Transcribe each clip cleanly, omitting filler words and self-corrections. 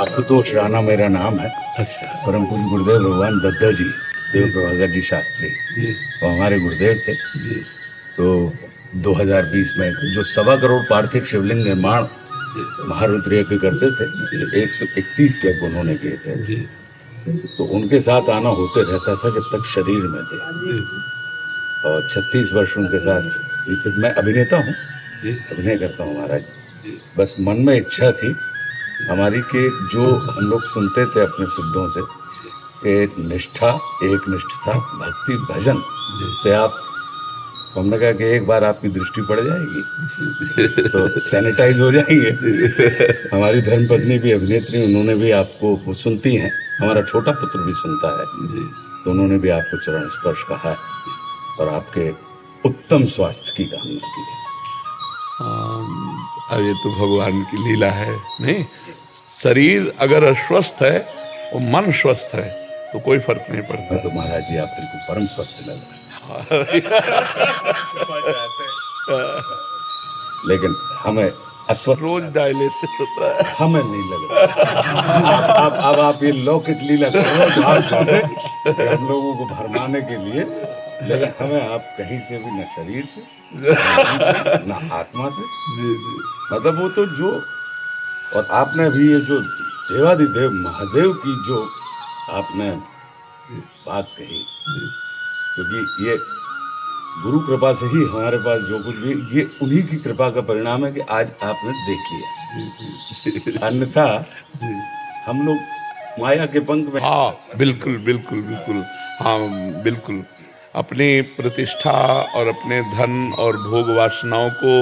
आशुतोष राणा मेरा नाम है। अच्छा परम पूज्य गुरुदेव भगवान दद्दा जी, देव प्रभाकर जी शास्त्री, जी वो हमारे गुरुदेव थे। जी तो 2020 में जो 1.25 करोड़ पार्थिव शिवलिंग निर्माण महारुद्र यज्ञ करते थे, 131 यज्ञ उन्होंने किए थे। जी तो उनके साथ आना होते रहता था जब तक शरीर में थे, जी और 36 वर्ष उनके साथ बीते। मैं अभिनेता हूँ, जी अभिनय करता हूँ महाराज। जी बस मन में इच्छा थी हमारी कि जो हम लोग सुनते थे अपने सिद्धों से, एक निष्ठा, एक निष्ठता, भक्ति, भजन से आप, हमने कहा कि एक बार आपकी दृष्टि पड़ जाएगी तो सैनिटाइज हो जाएंगे। हमारी धर्मपत्नी भी अभिनेत्री, उन्होंने भी आपको, वो सुनती हैं, हमारा छोटा पुत्र भी सुनता है, तो उन्होंने भी आपको चरण स्पर्श कहा है और आपके उत्तम स्वास्थ्य की कामना की है। अब ये तो भगवान की लीला है। नहीं, शरीर अगर अस्वस्थ है और मन स्वस्थ है तो कोई फर्क नहीं पड़ता। तो महाराज जी आप बिल्कुल परम स्वस्थ लग रहे हैं। लेकिन हमें अस्वस्थ, रोज डायलिसिस होता है, हमें नहीं लग रहा। अब आप ये लौकिक लीला करो हम लोगों को भरमाने के लिए, लेकिन हमें आप कहीं से भी, न शरीर से, न आत्मा से, मतलब वो तो जो, और आपने भी ये जो देवादिदेव महादेव की जो आपने बात कही, क्योंकि ये गुरु कृपा से ही हमारे पास जो कुछ भी, ये उन्हीं की कृपा का परिणाम है कि आज आपने देख लिया। अन्यथा हम लोग माया के पंख में। हाँ बिल्कुल बिल्कुल बिल्कुल, हाँ बिल्कुल। अपनी प्रतिष्ठा और अपने धन और भोग वासनाओं को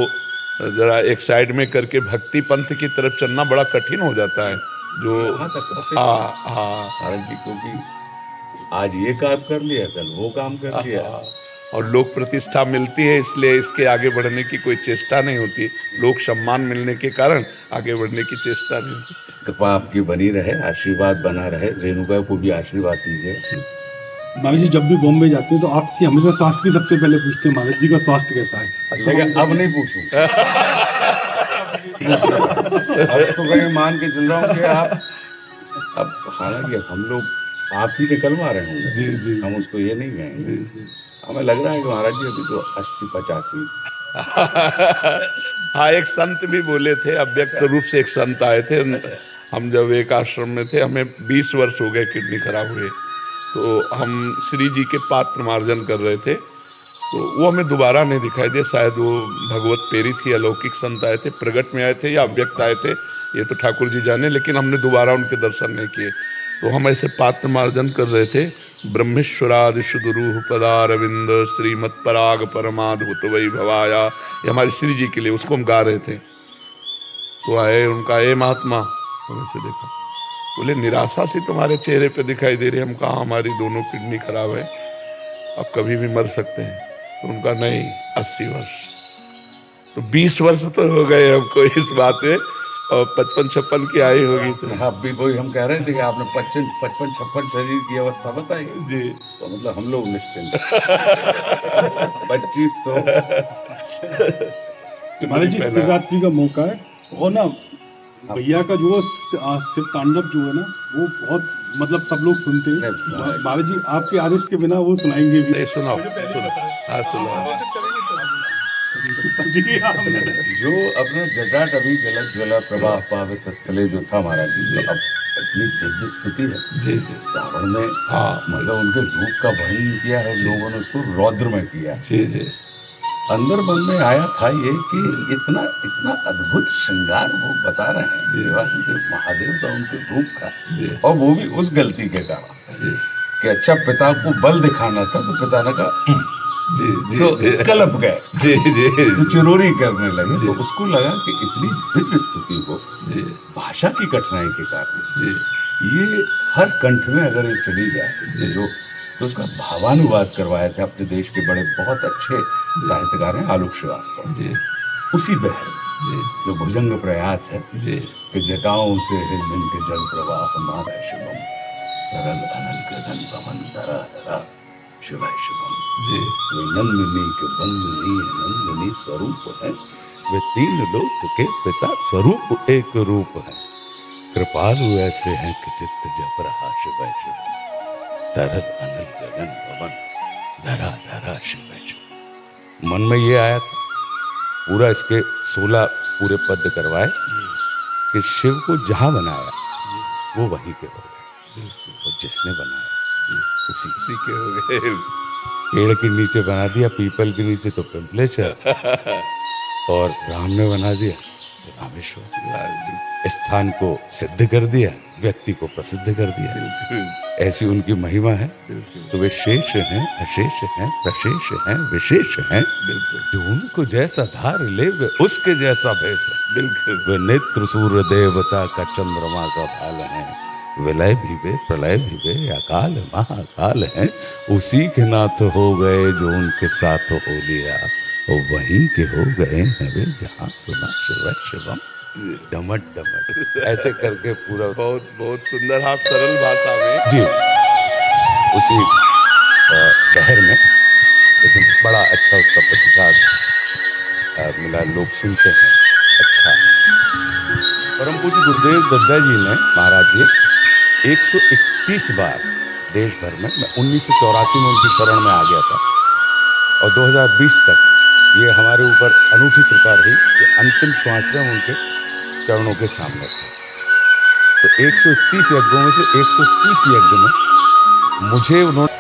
जरा एक साइड में करके भक्ति पंथ की तरफ चलना बड़ा कठिन हो जाता है। जो महाराज जी, क्योंकि आज ये काम कर लिया, कल वो काम कर लिया, और लोक प्रतिष्ठा मिलती है इसलिए इसके आगे बढ़ने की कोई चेष्टा नहीं होती। लोक सम्मान मिलने के कारण आगे बढ़ने की चेष्टा नहीं होती। कृपा आपकी बनी रहे, आशीर्वाद बना रहे, रेणुका को भी आशीर्वाद दीजिए। महाराज जी जब भी बॉम्बे जाते हैं तो आपकी हमेशा स्वास्थ्य की सबसे पहले पूछते हैं, महाराज जी का स्वास्थ्य कैसा है? लेकिन अब नहीं पूछूं। अब तो मैं मान के चल रहा हूँ कि आप, अब हालांकि हम लोग आप ही निकलवा रहे होंगे, हम उसको ये नहीं कहेंगे। हमें लग रहा है कि महाराज जी अभी तो 80-85। हाँ, एक संत भी बोले थे, अव्यक्त रूप से एक संत आए थे। हम जब एक आश्रम में थे, हमें 20 वर्ष हो गए किडनी खराब हुए, तो हम श्री जी के पात्र मार्जन कर रहे थे, तो वो हमें दोबारा नहीं दिखाई दिया। शायद वो भगवत पेरी थी, अलौकिक संत आए थे, प्रगट में आए थे या अव्यक्त आए थे, ये तो ठाकुर जी जाने, लेकिन हमने दोबारा उनके दर्शन नहीं किए। तो हम ऐसे पात्र मार्जन कर रहे थे। ब्रह्मेश्वरादि सुदुरूह पदारविंद श्रीमत् पराग परमाद्भुत वै भवाया, ये हमारी श्री जी के लिए, उसको हम गा रहे थे। तो आए, उनका ए महात्मा, हमें से देखा, बोले निराशा सी तुम्हारे चेहरे पे दिखाई दे रही है। हम कहा हमारी दोनों किडनी खराब है, अब कभी भी मर सकते हैं। तो उनका नहीं, 80 वर्ष। तो 20 वर्ष तो हो गए हमको इस बात में, और 55-56 की आई होगी। तो आप भी वही हम कह रहे थे कि आपने 55-56 शरीर की अवस्था बताई जी, तो मतलब हम लोग निश्चिंत। 25 तो महाराज जी शिवरात्रि का मौका है, और ना भैया का जो शिव तांडव जो है ना, वो बहुत मतलब सब लोग सुनते हैं। महाराज जी आपके आदेश के बिना वो सुनाएंगे भी। नहीं, सुनाओ। हाँ सुनाओ। जो अपने जटाट अभी जलत ज्वला प्रवाह पावित स्थले जो था महाराज जी, तो अब इतनी दिव्य स्थिति है। जी जी, रावण ने मतलब उनके रूप का वर्णन किया है, लोगों ने उसको रौद्र में किया। जी जी, अंदर मन में आया था ये कि इतना इतना अद्भुत श्रृंगार वो बता रहे हैं देवादिदेव महादेव का, उनके रूप का, और वो भी उस गलती के कारण कि अच्छा पिता को बल दिखाना था, तो पिता ने कहा जी जी, तो कलप गए, जी जी, तो चिरोरी करने लगे। तो उसको लगा कि इतनी दिव्य स्थिति को भाषा की कठिनाई के कारण ये हर कंठ में अगर ये चली जाए, जो तो उसका भावानुवाद करवाए थे अपने देश के बड़े बहुत अच्छे साहित्यकार हैं आलोक श्रीवास्तव जी। उसी बहर में जो भुजंग प्रयात है कि जटाओं से हिल के जल प्रवाह मारा शिवम, तरल अनल गगन पवन धरा धरा शिवाय शिवम जी। वे नंदिनी के बंदिनी नंदिनी स्वरूप है, वे तीन लोक के पिता स्वरूप एक रूप है। कृपालु ऐसे हैं कि चित्त जब रहा शिव शिव, तरल अनल गगन पवन, धरा धरा शिव शिव। मन में ये आया था, पूरा इसके 16 पूरे पद करवाए कि शिव को जहां बनाया वो वहीं के हो गए, और जिसने बनाया उसी के हो गए। पेड़ के नीचे बना दिया, पीपल के नीचे तो पिंपलेश्वर, और राम ने बना दिया तो रामेश्वर। स्थान को सिद्ध कर दिया, व्यक्ति को प्रसिद्ध कर दिया। ऐसी उनकी महिमा है। तो वे शेष हैं, अशेष हैं, प्रशेष हैं, विशेष हैं। जो उनको जैसा धार ले वे उसके जैसा भेष है। बिल्कुल वे नेत्र सूर्य देवता का चंद्रमा का भाल है। विलय भी वे, प्रलय भी वे, अकाल महाकाल हैं। उसी के नाथ हो गए जो उनके साथ हो लिया, और वहीं के हो गए हैं वे जहां सुना शिव शिवम डमट डमट। ऐसे करके पूरा बहुत बहुत सुंदर, आप सरल भाषा में जी उसी कहर में, लेकिन बड़ा अच्छा उसका प्रतिसाद मिला, लोग सुनते हैं। अच्छा, परम पूज्य गुरुदेव दद्दा जी ने, महाराज जी 131 बार देश भर में, मैं 1984 में उनकी शरण में आ गया था, और 2020 तक ये हमारे ऊपर अनूठी कृपा रही कि अंतिम श्वास में हम उनके चरणों के सामने थे। तो 131 यज्ञों में से 130 यज्ञ में मुझे उन्होंने